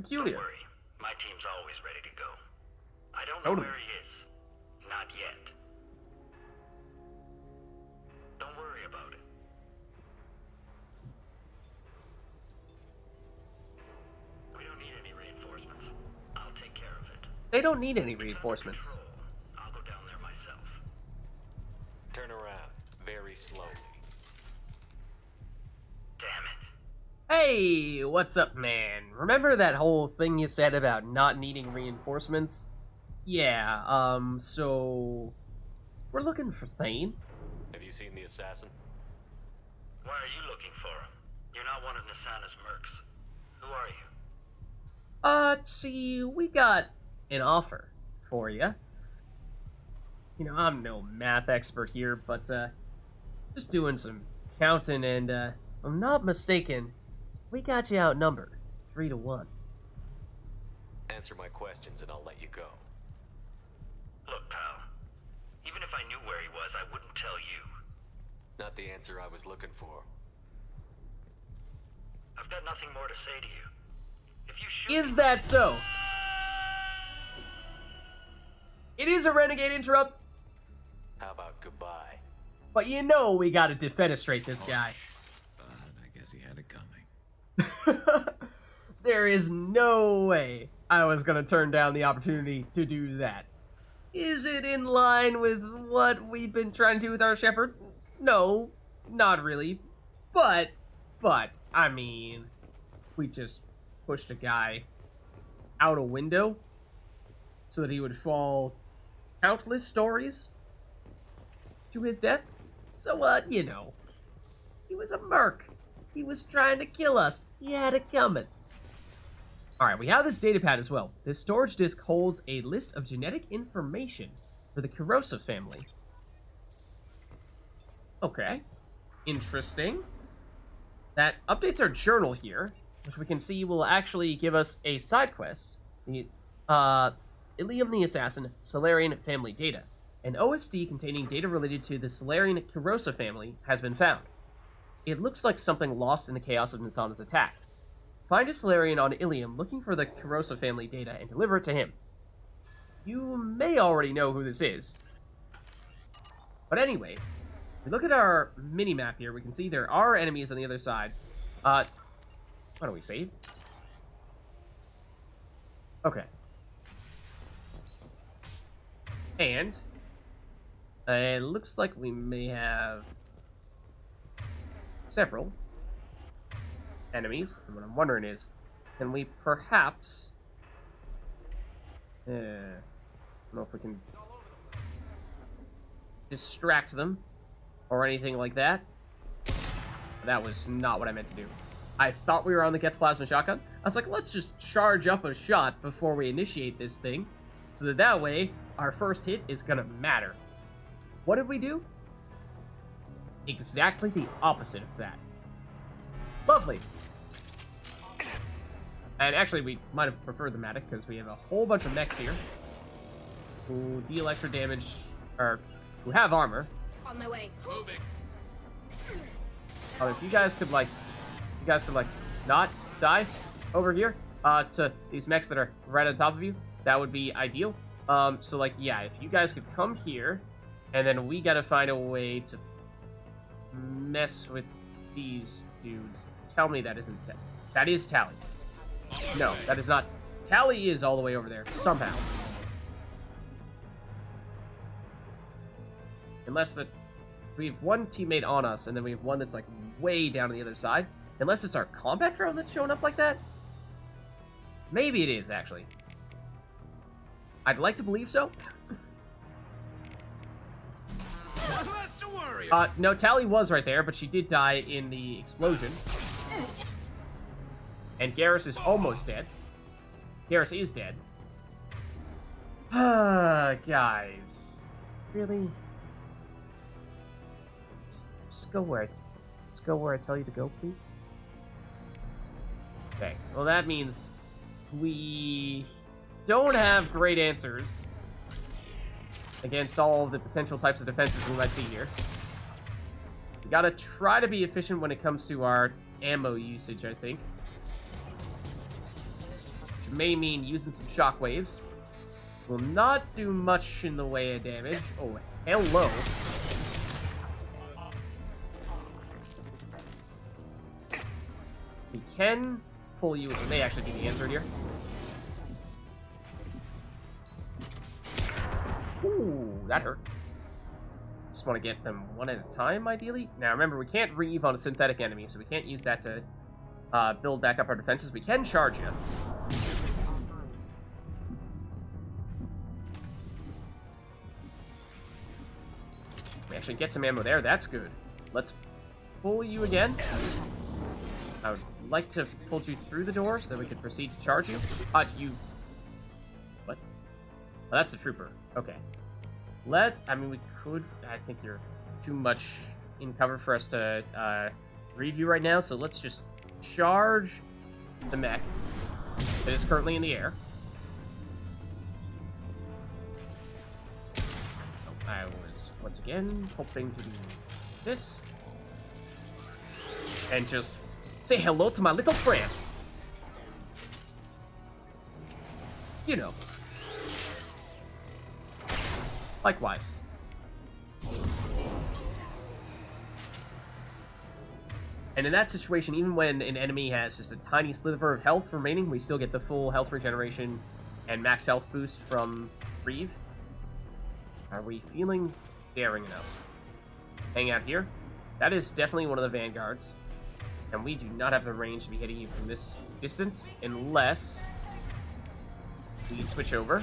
peculiar. Don't worry. My team's always ready to go. I don't know Totally. where he is. Not yet. Don't worry about it. We don't need any reinforcements. I'll take care of it. They don't need any reinforcements. I'll go down there myself. Turn around, very slowly. Damn it. Hey, what's up, man? Remember that whole thing you said about not needing reinforcements? Yeah, so... we're looking for Thane. Have you seen the assassin? Why are you looking for him? You're not one of Nisana's mercs. Who are you? See, we got an offer for you. You know, I'm no math expert here, but, just doing some counting, and, if I'm not mistaken, we got you outnumbered, 3-1. Answer my questions and I'll let you go. Look, pal. Even if I knew where he was, I wouldn't tell you. Not the answer I was looking for. I've got nothing more to say to you. If you shoot Is that so? It is a renegade interrupt, How about goodbye? but you know we gotta defenestrate this guy. I guess he had it coming. There is no way I was gonna turn down the opportunity to do that. Is it in line with what we've been trying to do with our Shepard? No, not really. But, I mean, we just pushed a guy out a window so that he would fall countless stories to his death. So, you know, he was a merc. He was trying to kill us. He had it coming. Alright, we have this datapad as well. This storage disk holds a list of genetic information for the Krios family. Okay. Interesting. That updates our journal here, which we can see will actually give us a side quest. The, Ilium the Assassin, Solarian family data. An OSD containing data related to the Solarian Krios family has been found. It looks like something lost in the chaos of Nisana's attack. Find a Solarian on Ilium looking for the Krios family data and deliver it to him. You may already know who this is. But anyways, if we look at our mini-map here, we can see there are enemies on the other side. Why don't we save? Okay. And it looks like we may have several enemies. And what I'm wondering is, can we perhaps... I don't know if we can distract them or anything like that. That was not what I meant to do. I thought we were on the Geth Plasma Shotgun. I was like, let's just charge up a shot before we initiate this thing, so that way our first hit is gonna matter. What did we do? Exactly the opposite of that. Lovely. And actually, we might have preferred the Matic, because we have a whole bunch of mechs here who deal extra damage, or who have armor. On my way. Moving. If you guys could not die over here, to these mechs that are right on top of you, that would be ideal. So like, yeah, if you guys could come here, and then we gotta find a way to mess with these dudes. Tell me that isn't that is Tally. No, that is not. Tally is all the way over there, somehow. Unless we have one teammate on us, and then we have one that's like way down on the other side. Unless it's our combat drone that's showing up like that. Maybe it is, actually. I'd like to believe so. Less to worry. No, Tally was right there, but she did die in the explosion. And Garrus is almost dead. Garrus is dead. Guys. Really? Just go where I tell you to go, please. Okay, well that means we don't have great answers against all of the potential types of defenses we might see here. We gotta try to be efficient when it comes to our ammo usage, I think. may mean using some shockwaves. Will not do much in the way of damage. Oh, hello. We can pull you, which may actually be the answer here. Ooh, that hurt. Just want to get them one at a time, ideally. Now, remember, we can't reeve on a synthetic enemy, so we can't use that to build back up our defenses. We can charge you. We actually get some ammo there. That's good. Let's pull you again. I would like to pull you through the door so that we can proceed to charge you. You... What? Oh, that's the trooper. Okay. I mean, we could... I think you're too much in cover for us to review right now, so let's just charge the mech that is currently in the air. I was, once again, hoping to do this. And just say hello to my little friend. You know. Likewise. And in that situation, even when an enemy has just a tiny sliver of health remaining, we still get the full health regeneration and max health boost from Reeve. Are we feeling daring enough? Hang out here. That is definitely one of the vanguards. And we do not have the range to be hitting you from this distance, unless we switch over.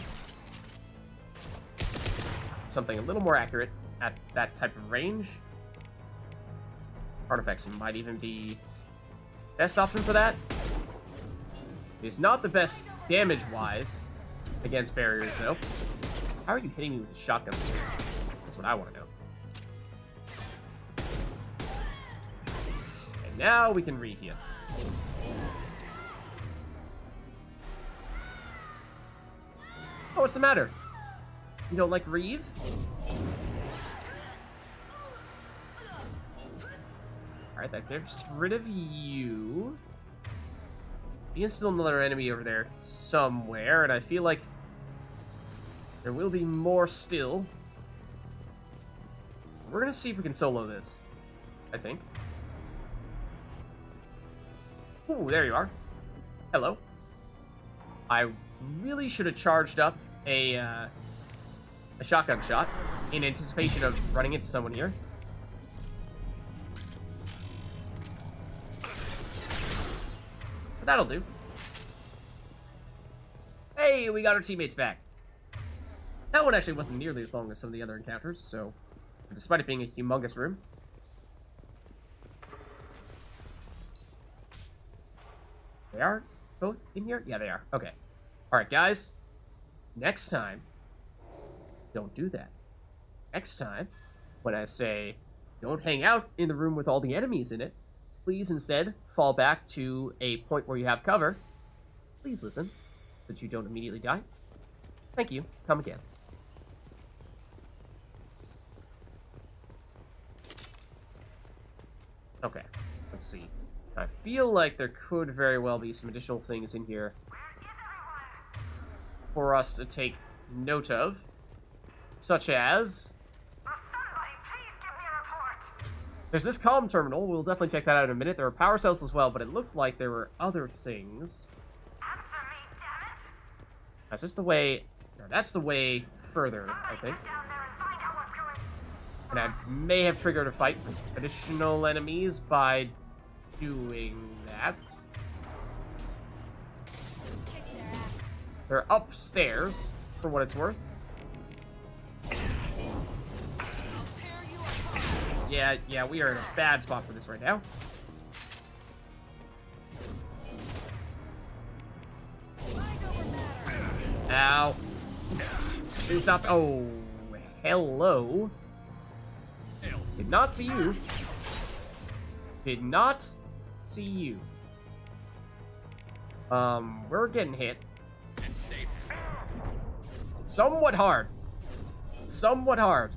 Something a little more accurate at that type of range. Artifacts might even be best option for that. It is not the best damage-wise against barriers, though. How are you hitting me with a shotgun? That's what I want to know. And now we can read you. Oh, what's the matter? You don't like Reeve? Alright, that gets rid of you. There's still another enemy over there somewhere, and I feel like there will be more still. We're gonna see if we can solo this, I think. Ooh, there you are. Hello. I really should have charged up a shotgun shot in anticipation of running into someone here. But that'll do. Hey, we got our teammates back. That one actually wasn't nearly as long as some of the other encounters, so despite it being a humongous room. They are both in here? Yeah, they are. Okay. Alright, guys. Next time, don't do that. Next time, when I say don't hang out in the room with all the enemies in it, please instead fall back to a point where you have cover. Please listen, so that you don't immediately die. Thank you. Come again. Okay, let's see. I feel like there could very well be some additional things in here for us to take note of, such as there's this comm terminal. We'll definitely check that out in a minute. There are power cells as well, but it looked like there were other things. Is this the way? No, that's the way further, I think. And I may have triggered a fight with additional enemies by doing that. They're upstairs, for what it's worth. Yeah, we are in a bad spot for this right now. Ow. Please stop. Oh, hello. Did not see you. Did not see you. We're getting hit. Somewhat hard. Somewhat hard.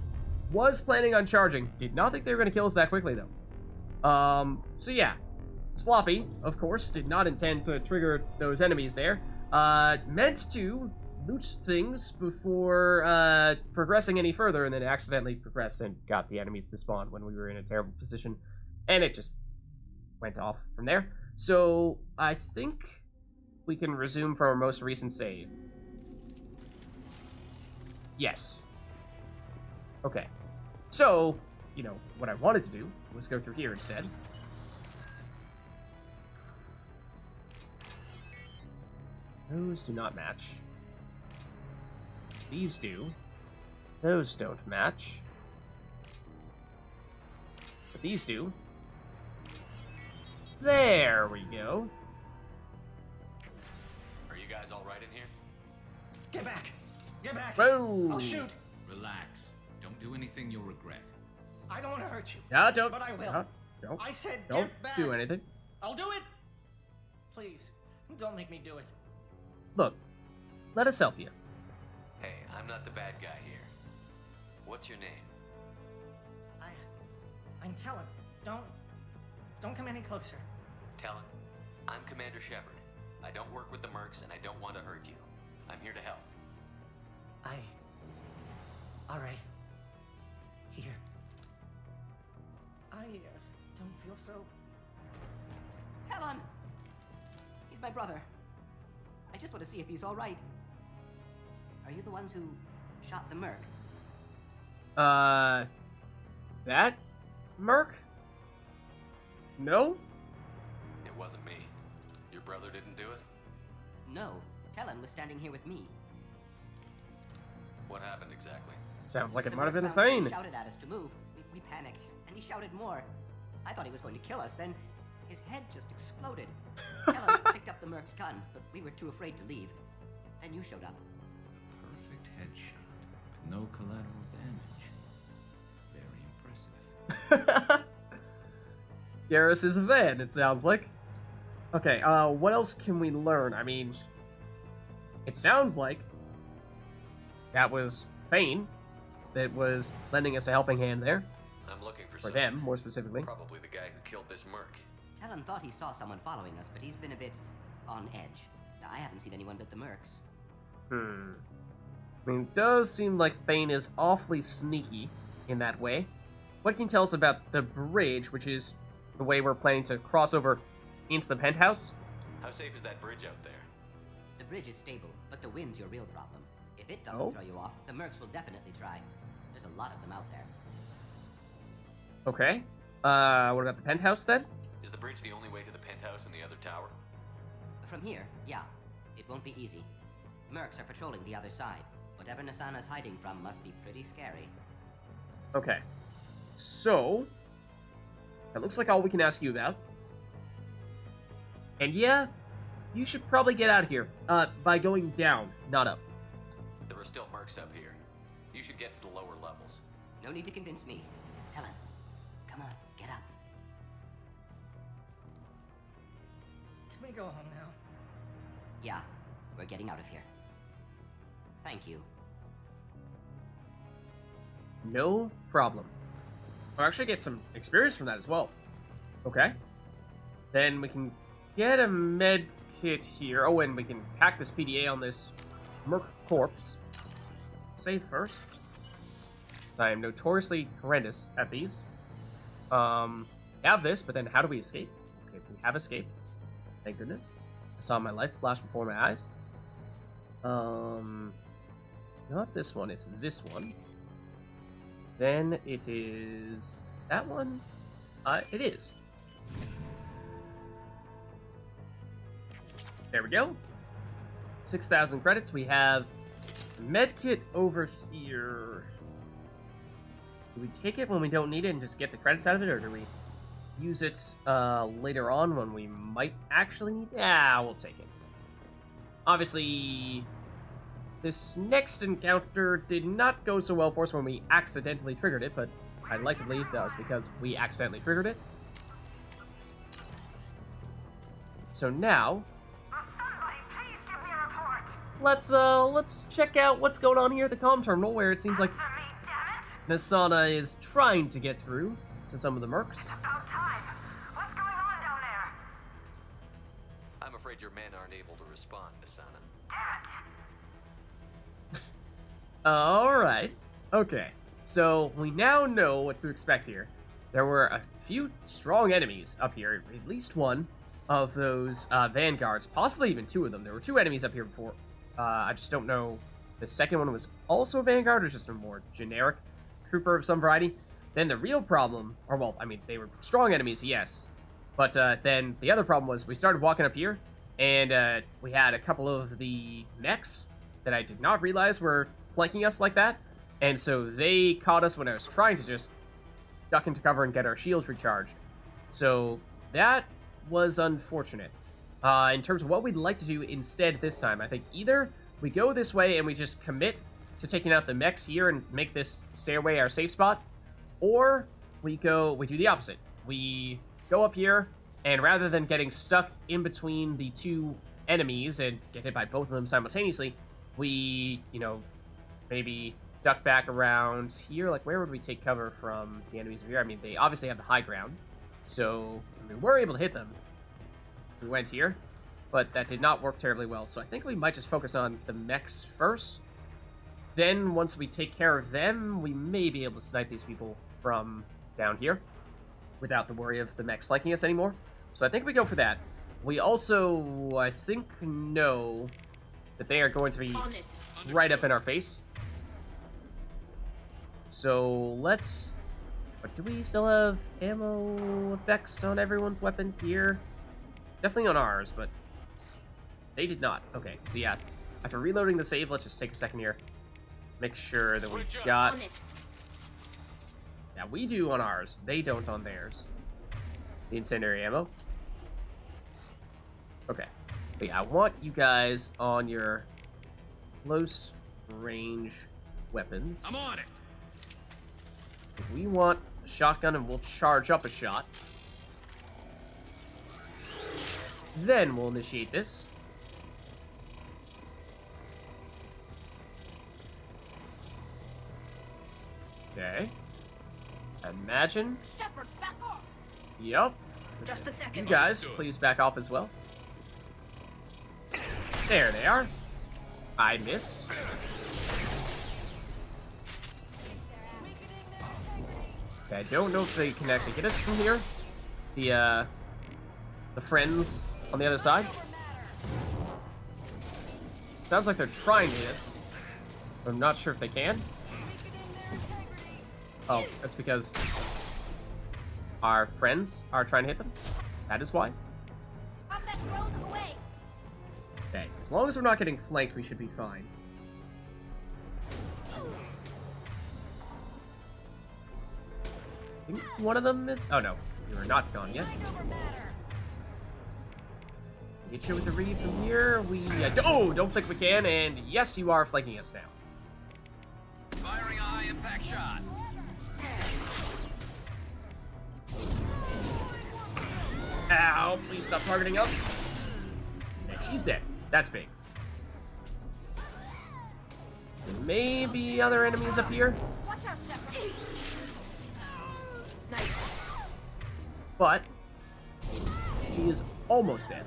Was planning on charging. Did not think they were going to kill us that quickly, though. So yeah. Sloppy, of course. Did not intend to trigger those enemies there. Meant to loot things before progressing any further, and then accidentally progressed and got the enemies to spawn when we were in a terrible position, and it just went off from there. So I think we can resume from our most recent save. Yes. Okay. So, you know, what I wanted to do was go through here instead. Those do not match. These do. Those don't match. But these do. There we go. Are you guys all right in here? Get back! Get back! Whoa! I'll shoot! Relax. Don't do anything you'll regret. I don't want to hurt you. No, don't. But I will. No, don't. I said Don't get back. do anything. I'll do it! Please, don't make me do it. Look, let us help you. Hey, I'm not the bad guy here. What's your name? I'm Thane. Don't come any closer. Talon. I'm Commander Shepard. I don't work with the mercs and I don't want to hurt you. I'm here to help. All right. Here. I don't feel so... Talon! He's my brother. I just want to see if he's all right. Are you the ones who shot the merc? That? Merc? No? It wasn't me. Your brother didn't do it? No. Talon was standing here with me. What happened exactly? Sounds like it The might have merc been found us and Thane. shouted at us to move. We panicked, and he shouted more. I thought he was going to kill us, then his head just exploded. Talon picked up the merc's gun, but we were too afraid to leave. Then you showed up. A perfect headshot with no collateral damage. Very impressive. Garrus is a van, it sounds like. Okay, what else can we learn? I mean, it sounds like that was Thane that was lending us a helping hand there. I'm looking for For something. them, more specifically. Probably the guy who killed this merc. Talon thought he saw someone following us, but he's been a bit on edge. I haven't seen anyone but the mercs. I mean, it does seem like Thane is awfully sneaky in that way. What can you tell us about the bridge, which is the way we're planning to cross over into the penthouse? How safe is that bridge out there? The bridge is stable, but the wind's your real problem. If it doesn't Oh. throw you off, the mercs will definitely try. There's a lot of them out there. Okay. What about the penthouse then? Is the bridge the only way to the penthouse and the other tower? From here, yeah. It won't be easy. Mercs are patrolling the other side. Whatever Nasana's hiding from must be pretty scary. Okay. So, that looks like all we can ask you about. And yeah, you should probably get out of here, by going down, not up. There are still mercs up here. You should get to the lower levels. No need to convince me. Talon, come on, get up. Can we go home now? Yeah, we're getting out of here. Thank you. No problem. I'll actually get some experience from that as well. Okay. Then we can get a med kit here. Oh, and we can tack this PDA on this merc corpse. Save first. 'Cause I am notoriously horrendous at these. Have this, but then how do we escape? Okay, we have escape. Thank goodness. I saw my life flash before my eyes. Not this one, it's this one. Then it is that one? It is. There we go. 6,000 credits. We have medkit over here. Do we take it when we don't need it and just get the credits out of it, or do we use it later on when we might actually need it? Yeah, we'll take it. Obviously, this next encounter did not go so well for us when we accidentally triggered it, but I'd like to believe that was because we accidentally triggered it. So now, let's check out what's going on here at the comm terminal, where it seems like Nasana is trying to get through to some of the mercs. I'm afraid afraid your men aren't able to respond, Asana. Alright. Okay. So, we now know what to expect here. There were a few strong enemies up here. At least one of those vanguards. Possibly even two of them. There were two enemies up here before. I just don't know. The second one was also a vanguard or just a more generic trooper of some variety. Then the real problem, or well, I mean, they were strong enemies, yes. But then the other problem was we started walking up here, and we had a couple of the mechs that I did not realize were flanking us like that. And so they caught us when I was trying to just duck into cover and get our shields recharged. So that was unfortunate. In terms of what we'd like to do instead this time, I think either we go this way and we just commit to taking out the mechs here and make this stairway our safe spot, or we do the opposite. We go up here, and rather than getting stuck in between the two enemies and get hit by both of them simultaneously, we, maybe duck back around here. Like, where would we take cover from the enemies over here? I mean, they obviously have the high ground, so we were able to hit them. We went here, but that did not work terribly well. So I think we might just focus on the mechs first. Then, once we take care of them, we may be able to snipe these people from down here without the worry of the mechs flanking us anymore. So I think we go for that. We also, I think, know that they are going to be right up in our face. So let's... But do we still have ammo effects on everyone's weapon here? Definitely on ours, but they did not. Okay, so yeah, after reloading the save, let's just take a second here. Make sure that we got... Yeah, we do on ours. They don't on theirs. The incendiary ammo. Okay. But yeah, I want you guys on your close range weapons. I'm on it. We want a shotgun, and we'll charge up a shot. Then we'll initiate this. Okay. Imagine. Shepard, back off. Yep. Just a second. You guys, please back off as well. There they are. I miss. Okay, I don't know if they can actually hit us from here. The friends on the other side. Sounds like they're trying to hit us. But I'm not sure if they can. Oh, that's because our friends are trying to hit them. That is why. Combat drone away. Okay, as long as we're not getting flanked, we should be fine. I think one of them is... Oh, no. You are not gone yet. Get you with the read from here. We... oh, don't think we can. And yes, you are flanking us now. Firing a high impact shot. Ow, please stop targeting us. Okay, she's dead. That's big. Maybe other enemies up here. Watch out, Shepard. Nice. But she is almost dead.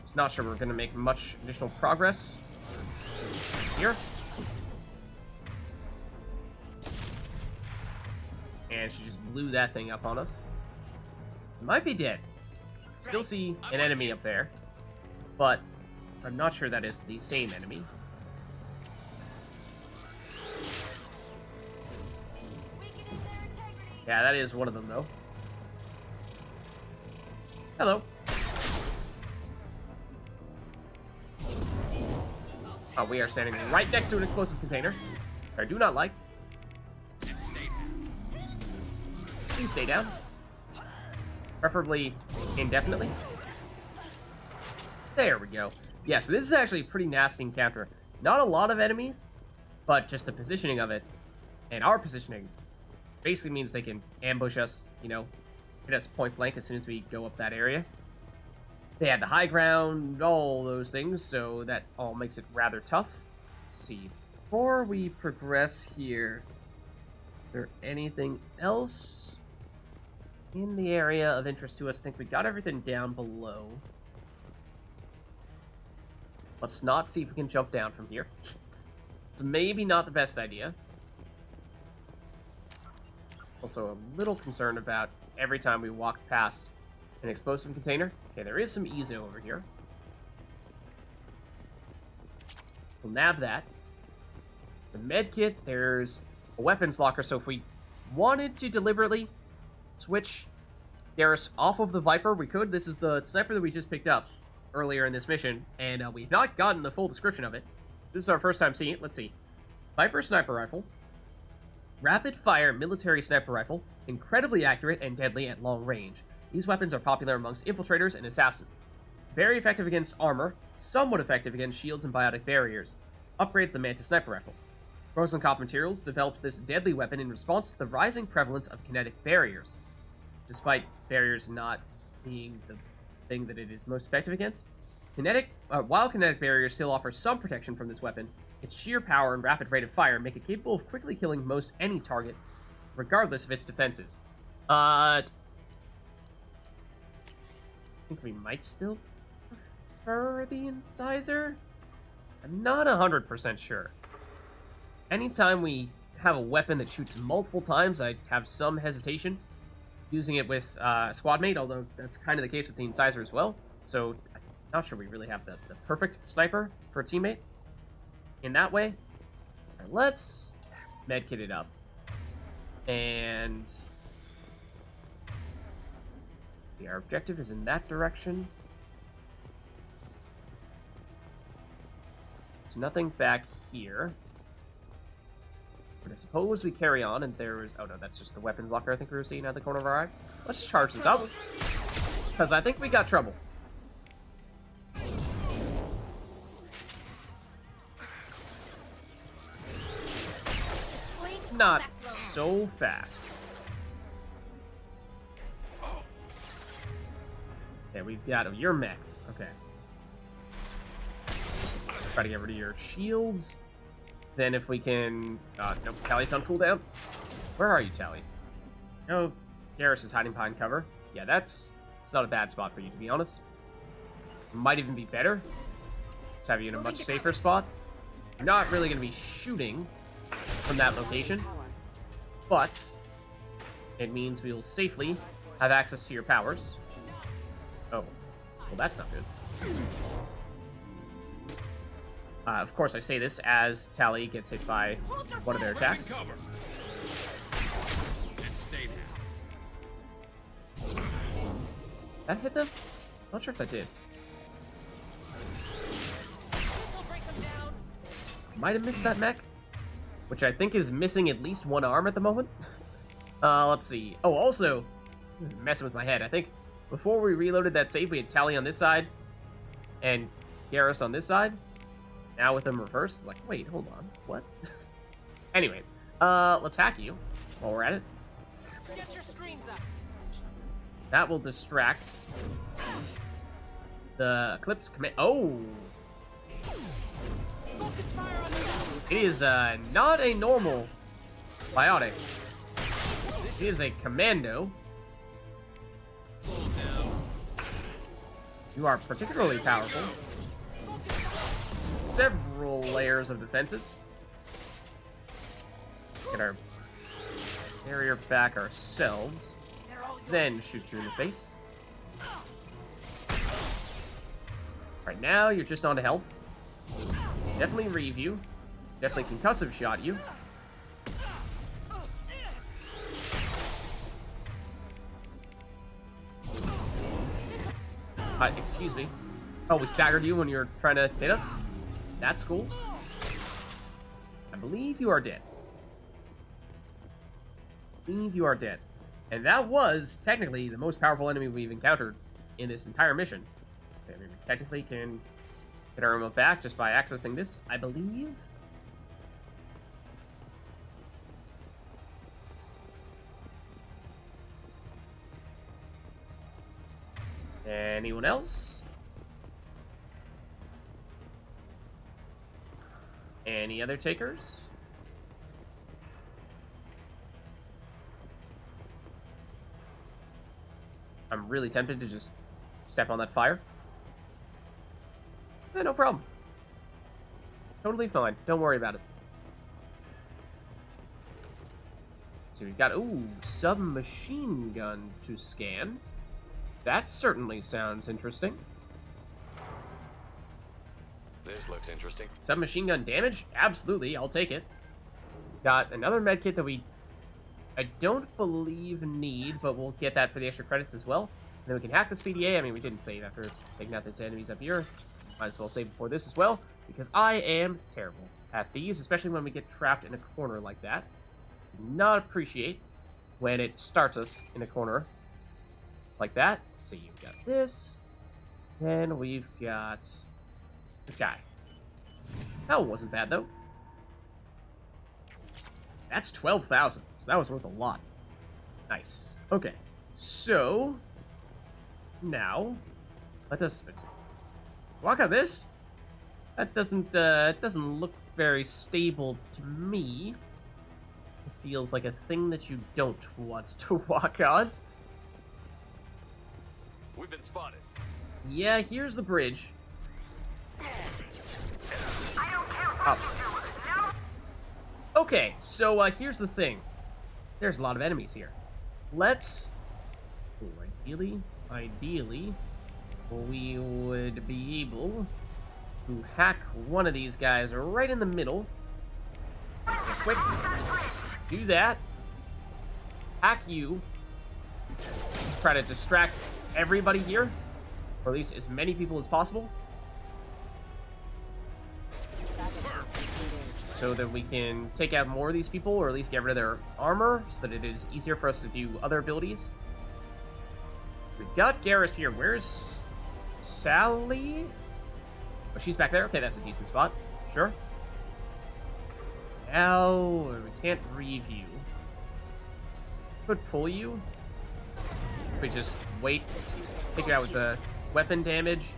Just not sure we're going to make much additional progress here. And she just blew that thing up on us. Might be dead. Still see an enemy up there, but I'm not sure that is the same enemy. Yeah, that is one of them, though. Hello. Oh, we are standing right next to an explosive container, which I do not like. Please stay down. Preferably indefinitely. There we go. Yeah, so this is actually a pretty nasty encounter. Not a lot of enemies, but just the positioning of it, and our positioning, basically means they can ambush us, hit us point blank as soon as we go up that area. They had the high ground, all those things, so that all makes it rather tough. Let's see. Before we progress here, is there anything else? in the area of interest to us. I think we got everything down below. Let's not see if we can jump down from here. It's maybe not the best idea. Also a little concerned about every time we walk past an explosive container. Okay, there is some Ezo over here. We'll nab that. The med kit, there's a weapons locker, so if we wanted to deliberately switch Garrus off of the Viper, we could. This is the sniper that we just picked up earlier in this mission, and we've not gotten the full description of it. This is our first time seeing it. Let's see. Viper sniper rifle. Rapid-fire military sniper rifle. Incredibly accurate and deadly at long range. These weapons are popular amongst infiltrators and assassins. Very effective against armor. Somewhat effective against shields and biotic barriers. Upgrades the Mantis sniper rifle. Frozen Cop Materials developed this deadly weapon in response to the rising prevalence of kinetic barriers. Despite barriers not being the thing that it is most effective against, while kinetic barriers still offer some protection from this weapon, its sheer power and rapid rate of fire make it capable of quickly killing most any target, regardless of its defenses. I think we might still prefer the Incisor? I'm not 100% sure. Anytime we have a weapon that shoots multiple times, I have some hesitation using it with a squad mate, although that's kind of the case with the Incisor as well. So I'm not sure we really have the perfect sniper for a teammate in that way. All right, let's medkit it up. And our objective is in that direction. There's nothing back here. But I suppose we carry on, and there was... Oh, no, that's just the weapons locker I think we were seeing at the corner of our eye. Let's charge this up, because I think we got trouble. Not so fast. Okay, we've got... Oh, you're mech. Okay. Try to get rid of your shields. Then if we can... nope, Tally's on cooldown. Where are you, Tally? Oh, Garrus is hiding behind cover. Yeah, it's not a bad spot for you, to be honest. Might even be better. Just have you in a much safer spot. You're not really going to be shooting from that location, but it means we'll safely have access to your powers. Oh, well, that's not good. Of course, I say this as Tally gets hit by one of their attacks. That hit them? Not sure if that did. Might have missed that mech, which I think is missing at least one arm at the moment. Let's see. Oh, also, this is messing with my head. I think before we reloaded that save, we had Tally on this side and Garrus on this side. Now with them reversed, it's like, wait, hold on, what? Anyways, let's hack you while we're at it. Get your screens up. That will distract the Eclipse command. Oh! Focus fire on the... It is not a normal biotic. It is a commando. You are particularly powerful. Several layers of defenses. Get our barrier back ourselves. Then shoot you in the face. Right now, you're just on to health. Definitely reave you. Definitely concussive shot you. Excuse me. Oh, we staggered you when you were trying to hit us? That's cool. I believe you are dead. I believe you are dead. And that was, technically, the most powerful enemy we've encountered in this entire mission. Okay, we technically can get our remote back just by accessing this, I believe. Anyone else? Any other takers? I'm really tempted to just step on that fire. No problem. Totally fine. Don't worry about it. So we've got, ooh, submachine gun to scan. That certainly sounds interesting. This looks interesting. Submachine gun damage? Absolutely, I'll take it. Got another medkit that I don't believe need, but we'll get that for the extra credits as well. And then we can hack this PDA. I mean, we didn't save after taking out these enemies up here. Might as well save before this as well, because I am terrible at these, especially when we get trapped in a corner like that. Do not appreciate when it starts us in a corner like that. So you've got this, then we've got this guy. That wasn't bad, though. That's 12,000, so that was worth a lot. Nice. Okay, so now let us walk out this. That doesn't look very stable to me. It feels like a thing that you don't want to walk on. We've been spotted. Yeah, here's the bridge. Oh. Okay, so here's the thing. There's a lot of enemies here. Let's... Ooh, ideally, we would be able to hack one of these guys right in the middle. Quick. Do that. Hack you. Try to distract everybody here. Or at least as many people as possible. So that we can take out more of these people, or at least get rid of their armor, so that it is easier for us to do other abilities. We've got Garrus here. Where's Sally? Oh, she's back there. Okay, that's a decent spot. Sure. Now, we can't review. Could pull you. We just wait, take it out with the weapon damage.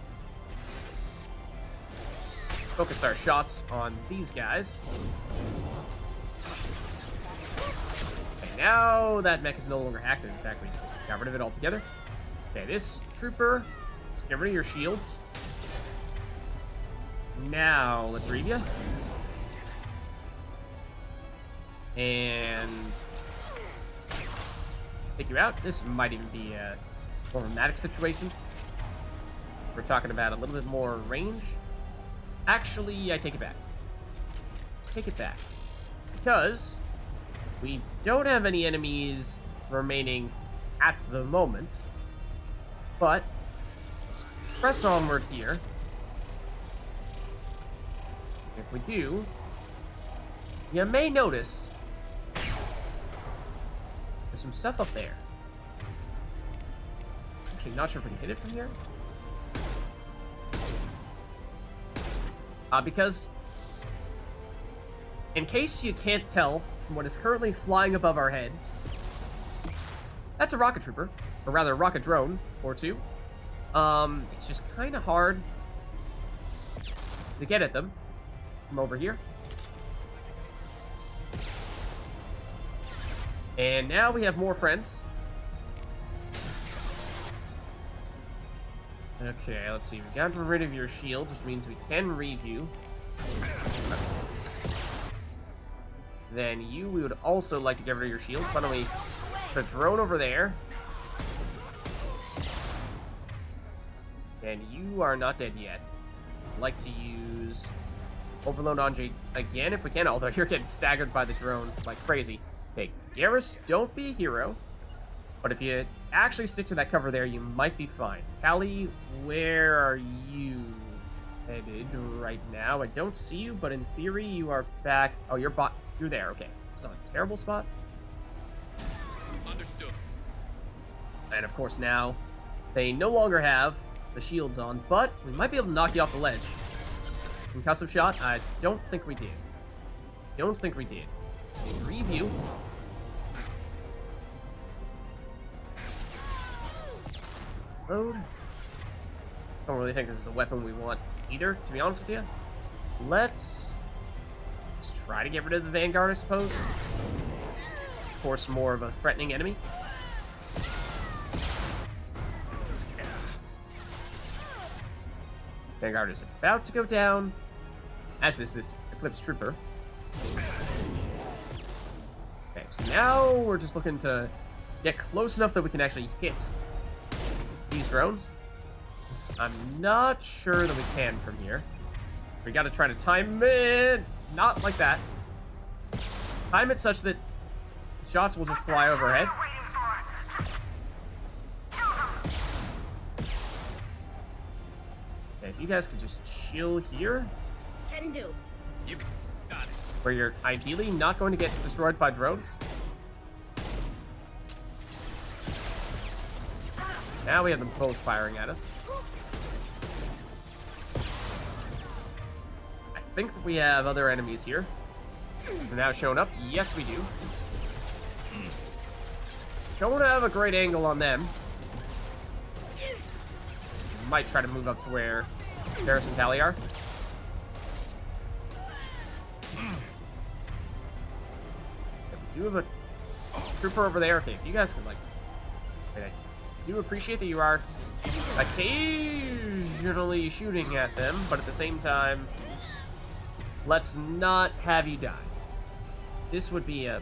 Focus our shots on these guys. Okay, now that mech is no longer active. In fact, we got rid of it altogether. Okay, this trooper, just get rid of your shields. Now, let's read you. And take you out. This might even be a more dramatic situation. We're talking about a little bit more range. Actually, I take it back. Take it back. Because we don't have any enemies remaining at the moment. But let's press onward here. If we do, you may notice there's some stuff up there. Actually, not sure if we can hit it from here. Because, in case you can't tell from what is currently flying above our head, that's a rocket trooper, or rather a rocket drone, or two. It's just kind of hard to get at them from over here. And now we have more friends. Okay, let's see. We got rid of your shield, which means we can review. Then you, we would also like to get rid of your shield. Why don't we put a drone over there? And you are not dead yet. I'd like to use Overload Andre again if we can, although you're getting staggered by the drone like crazy. Okay, Garrus, don't be a hero. But if you actually stick to that cover there, you might be fine. Tally, where are you headed right now? I don't see you, but in theory, you are back. Oh, you're there. Okay, it's not a terrible spot. Understood. And of course now, they no longer have the shields on, but we might be able to knock you off the ledge. Concussive shot? I don't think we did. Don't think we did. Review. Load. Don't really think this is the weapon we want either, to be honest with you. Let's try to get rid of the Vanguard, I suppose. Of course, more of a threatening enemy. Vanguard is about to go down, as is this Eclipse Trooper. Okay, so now we're just looking to get close enough that we can actually hit these drones. I'm not sure that we can from here. We gotta try to time it, not like that. Time it such that shots will just fly overhead. Okay, if you guys could just chill here, Can do. You got it. where you're ideally not going to get destroyed by drones. Now we have them both firing at us. I think that we have other enemies here. They're now showing up. Yes, we do. Don't have a great angle on them. Might try to move up to where Garrus and Tally are. We do have a trooper over there. Okay, if you guys can, like... I do appreciate that you are occasionally shooting at them, but at the same time, let's not have you die. This would be a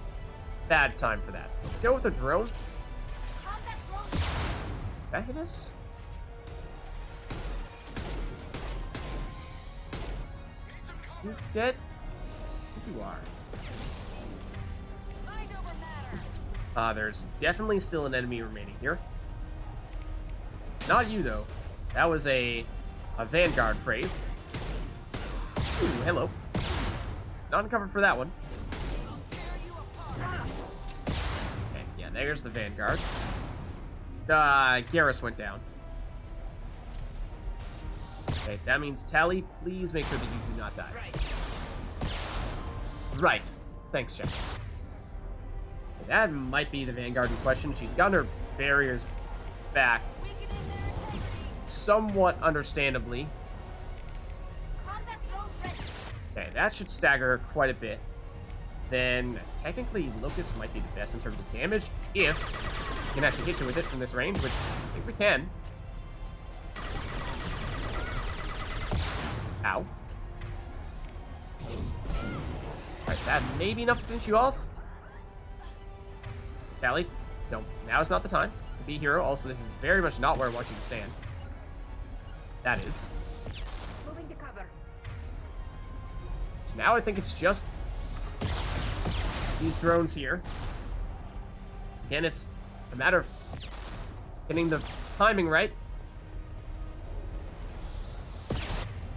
bad time for that. Let's go with a drone. Combat drone. That hit us? You dead? I think you are. Mind over matter. There's definitely still an enemy remaining here. Not you, though. That was a Vanguard phrase. Ooh, hello. Not covered for that one. I'll tear you apart. Okay, yeah, there's the Vanguard. Garrus went down. Okay, that means Tally, please make sure that you do not die. Right. Thanks, Shepard. Okay, that might be the Vanguard in question. She's gotten her barriers back somewhat understandably. Combat drone ready. Okay, that should stagger her quite a bit. Then, technically, Locust might be the best in terms of damage if we can actually hit you with it from this range, which I think we can. Ow. Alright, that may be enough to finish you off. Tally, don't. Now is not the time to be a hero. Also, this is very much not where I want you to stand. That is. Moving to cover. So now I think it's just these drones here. Again, it's a matter of getting the timing right.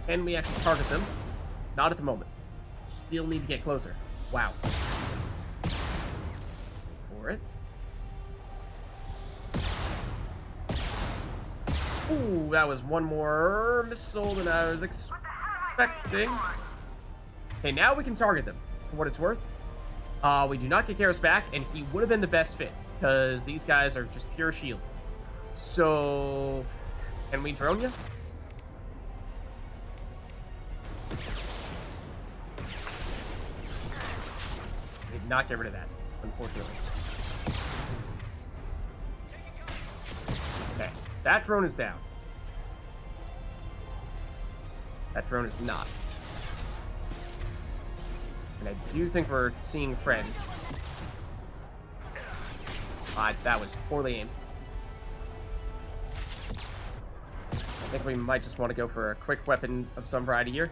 Can we actually target them? Not at the moment. Still need to get closer. Wow. For it. Ooh, that was one more missile than I was expecting. Okay, now we can target them, for what it's worth. We do not get Garrus back, and he would have been the best fit, because these guys are just pure shields. So, can we drone you? Did not get rid of that, unfortunately. Okay, that drone is down. That drone is not. And I do think we're seeing friends. That was poorly aimed. I think we might just want to go for a quick weapon of some variety here.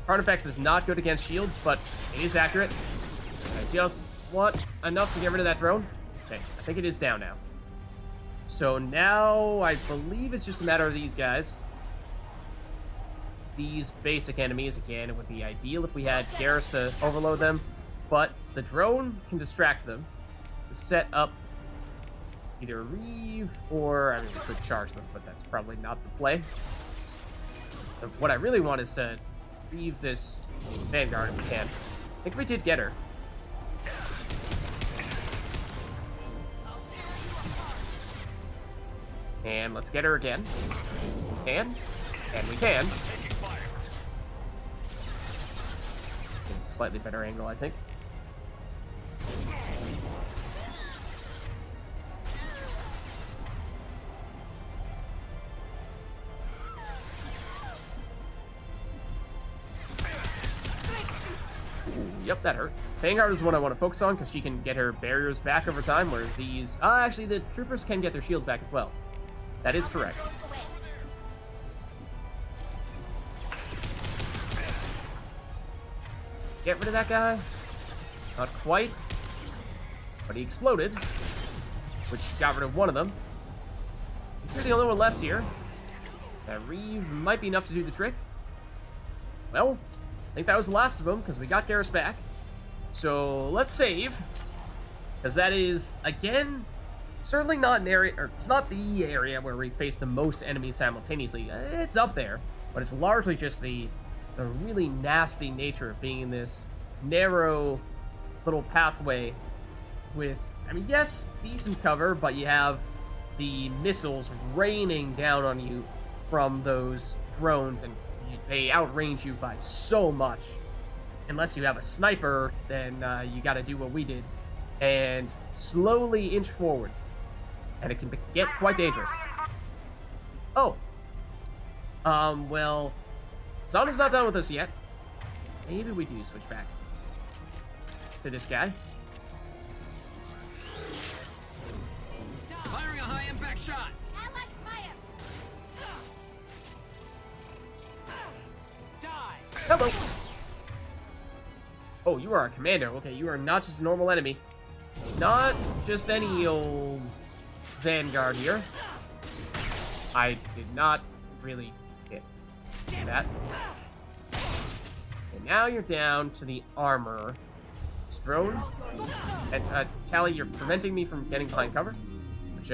Artifacts is not good against shields, but it is accurate. I just want enough to get rid of that drone. Okay, I think it is down now. So now I believe it's just a matter of these guys. These basic enemies. Again, it would be ideal if we had Garrus to overload them, but the drone can distract them to set up either Reeve or, I mean, we could charge them, but that's probably not the play. But what I really want is to Reeve this Vanguard if we can. I think we did get her. And let's get her again. We can. And we can. In a slightly better angle, I think. Yep, that hurt. Vanguard is the one I want to focus on because she can get her barriers back over time, whereas these... actually, the troopers can get their shields back as well. That is correct. Get rid of that guy. Not quite. But he exploded, which got rid of one of them. You're the only one left here. That Reeve might be enough to do the trick. Well, I think that was the last of them, because we got Garrus back. So, let's save. Because that is, again, certainly not an area, or it's not the area where we face the most enemies simultaneously. It's up there, but it's largely just the really nasty nature of being in this narrow little pathway with, I mean, yes, decent cover, but you have the missiles raining down on you from those drones, and they outrange you by so much. Unless you have a sniper, then you gotta do what we did and slowly inch forward, and it can get quite dangerous. Oh. Well, Zana's not done with us yet. Maybe we do switch back to this guy. Firing a high impact shot. Allied fire! Die! Hello. Oh, you are a commander. Okay, you are not just a normal enemy. Not just any old Vanguard here. I did not really hit that. And now you're down to the armor. Drone. And, Tally, you're preventing me from getting behind cover, which,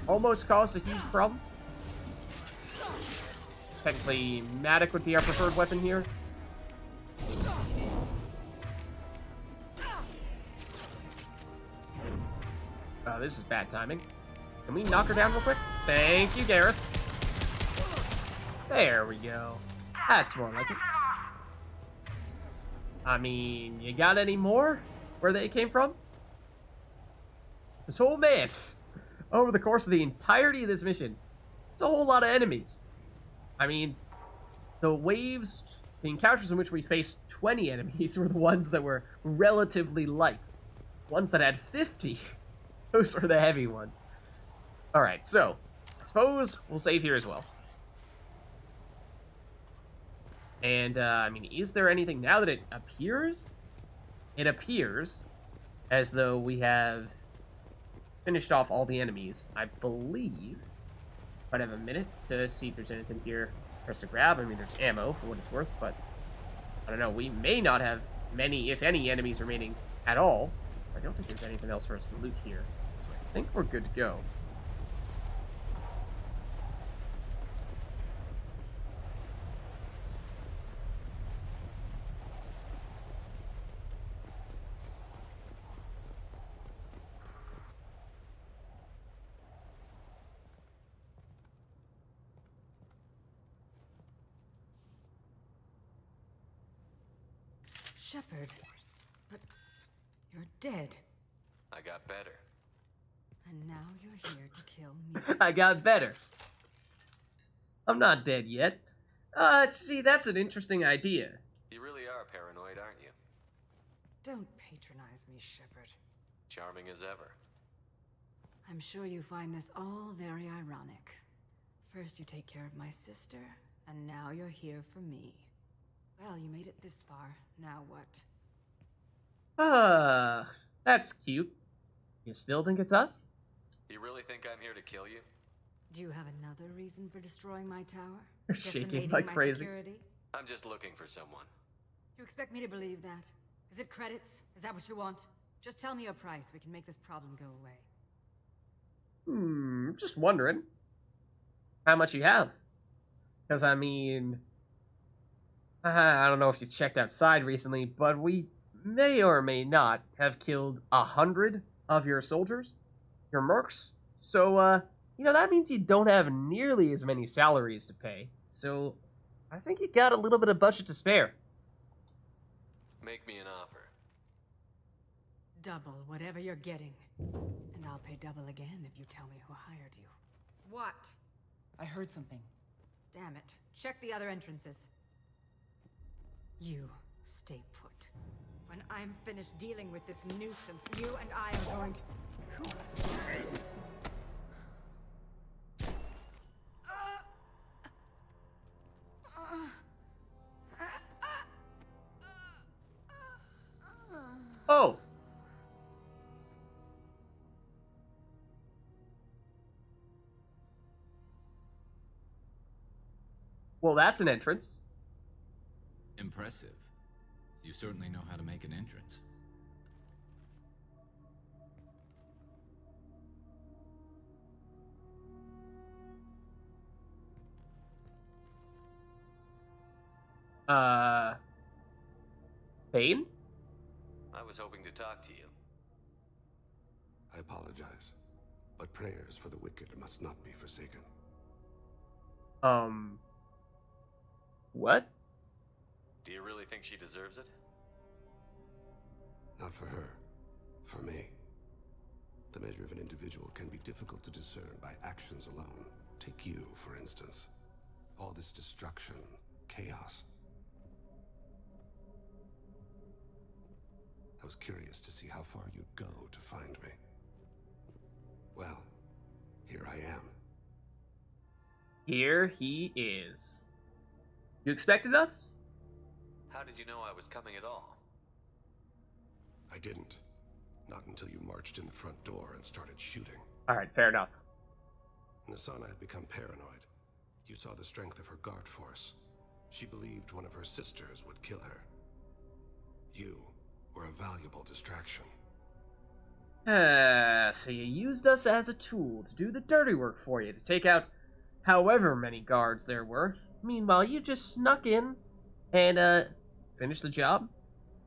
almost caused a huge problem. Technically, Matic would be our preferred weapon here. Oh, this is bad timing. Can we knock her down real quick? Thank you, Garrus. There we go. That's more like it. I mean, you got any more where they came from? This whole man, over the course of the entirety of this mission, it's a whole lot of enemies. I mean, the waves, the encounters in which we faced 20 enemies were the ones that were relatively light. Ones that had 50, those were the heavy ones. Alright, so, I suppose we'll save here as well. And, I mean, is there anything now that it appears? It appears as though we have finished off all the enemies, I believe. I'd have a minute to see if there's anything here for us to grab. I mean, there's ammo for what it's worth, but I don't know. We may not have many, if any, enemies remaining at all. I don't think there's anything else for us to loot here. So I think we're good to go. Shepard, but you're dead. I got better. And now you're here to kill me. I got better. I'm not dead yet. See, that's an interesting idea. You really are paranoid, aren't you? Don't patronize me, Shepard. Charming as ever. I'm sure you find this all very ironic. First you take care of my sister, and now you're here for me. Well, you made it this far. Now what? That's cute. You still think it's us? You really think I'm here to kill you? Do you have another reason for destroying my tower? You're shaking Decimating like my crazy. security? I'm just looking for someone. You expect me to believe that? Is it credits? Is that what you want? Just tell me your price. We can make this problem go away. Just wondering how much you have. Because, I mean, I don't know if you checked outside recently, but we may or may not have killed 100 of your soldiers, your mercs. So, that means you don't have nearly as many salaries to pay. So, I think you got a little bit of budget to spare. Make me an offer. Double whatever you're getting. And I'll pay double again if you tell me who hired you. What? I heard something. Damn it. Check the other entrances. You stay put. When I'm finished dealing with this nuisance, you and I are going to... Oh! Well, that's an entrance. Impressive. You certainly know how to make an entrance. Thane? I was hoping to talk to you. I apologize, but prayers for the wicked must not be forsaken. What? Do you really think she deserves it? Not for her. For me. The measure of an individual can be difficult to discern by actions alone. Take you, for instance. All this destruction, chaos. I was curious to see how far you'd go to find me. Well, here I am. Here he is. You expected us? How did you know I was coming at all? I didn't. Not until you marched in the front door and started shooting. Alright, fair enough. Nasana had become paranoid. You saw the strength of her guard force. She believed one of her sisters would kill her. You were a valuable distraction. So you used us as a tool to do the dirty work for you, to take out however many guards there were. Meanwhile, you just snuck in and, finished the job.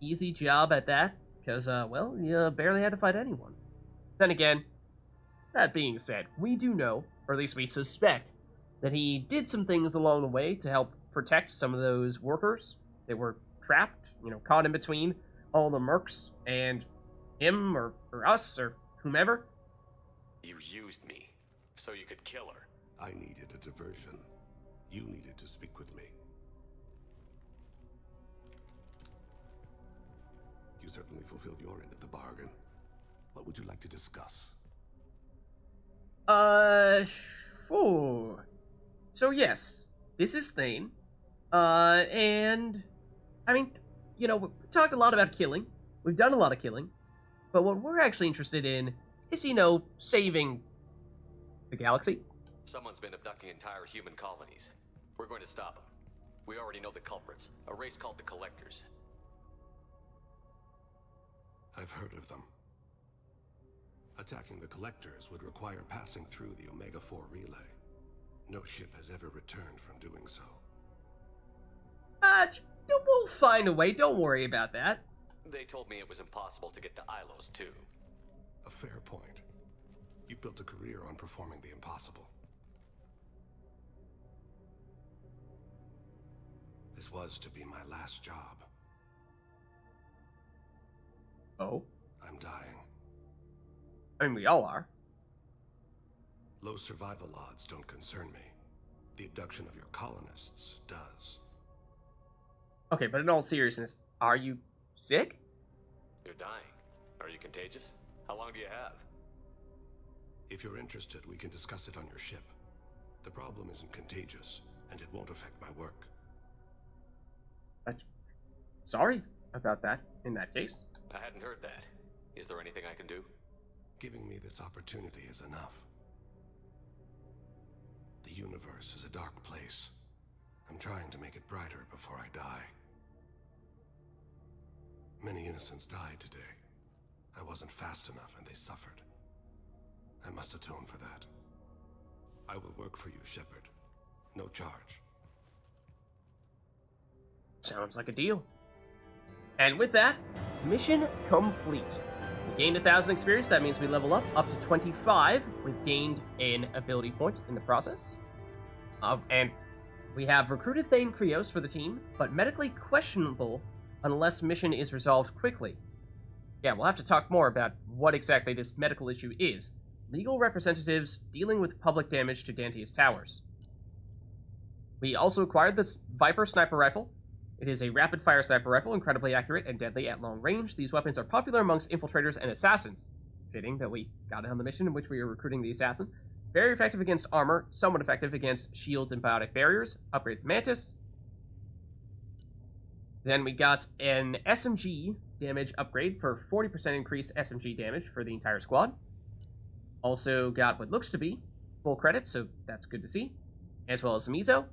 Easy job at that, because, well, you barely had to fight anyone. Then again, that being said, we do know, or at least we suspect, that he did some things along the way to help protect some of those workers that were trapped, caught in between all the mercs and him or us or whomever. You used me so you could kill her. I needed a diversion. You needed to speak with me. You certainly fulfilled your end of the bargain. What would you like to discuss? Sure. So yes, this is Thane. And, I mean, we talked a lot about killing. We've done a lot of killing. But what we're actually interested in is, saving the galaxy. Someone's been abducting entire human colonies. We're going to stop them. We already know the culprits, a race called the Collectors. I've heard of them. Attacking the Collectors would require passing through the Omega-4 relay. No ship has ever returned from doing so. We'll find a way, don't worry about that. They told me it was impossible to get to Ilos, too. A fair point. You built a career on performing the impossible. This was to be my last job. Oh? I'm dying. I mean, we all are. Low survival odds don't concern me. The abduction of your colonists does. Okay, but in all seriousness, are you sick? You're dying. Are you contagious? How long do you have? If you're interested, we can discuss it on your ship. The problem isn't contagious, and it won't affect my work. Sorry about that, in that case. I hadn't heard that. Is there anything I can do? Giving me this opportunity is enough. The universe is a dark place. I'm trying to make it brighter before I die. Many innocents died today. I wasn't fast enough and they suffered. I must atone for that. I will work for you, Shepard. No charge. Sounds like a deal. And with that, mission complete. We gained 1,000 experience. That means we level up to 25. We've gained an ability point in the process. And we have recruited Thane Krios for the team, but medically questionable unless mission is resolved quickly. Yeah, we'll have to talk more about what exactly this medical issue is. Legal representatives dealing with public damage to Dante's towers. We also acquired this Viper sniper rifle, It is a rapid-fire sniper rifle, incredibly accurate and deadly at long range. These weapons are popular amongst infiltrators and assassins. Fitting that we got it on the mission in which we are recruiting the assassin. Very effective against armor, somewhat effective against shields and biotic barriers. Upgrades the Mantis. Then we got an SMG damage upgrade for 40% increased SMG damage for the entire squad. Also got what looks to be full credits, so that's good to see. As well as some EZO.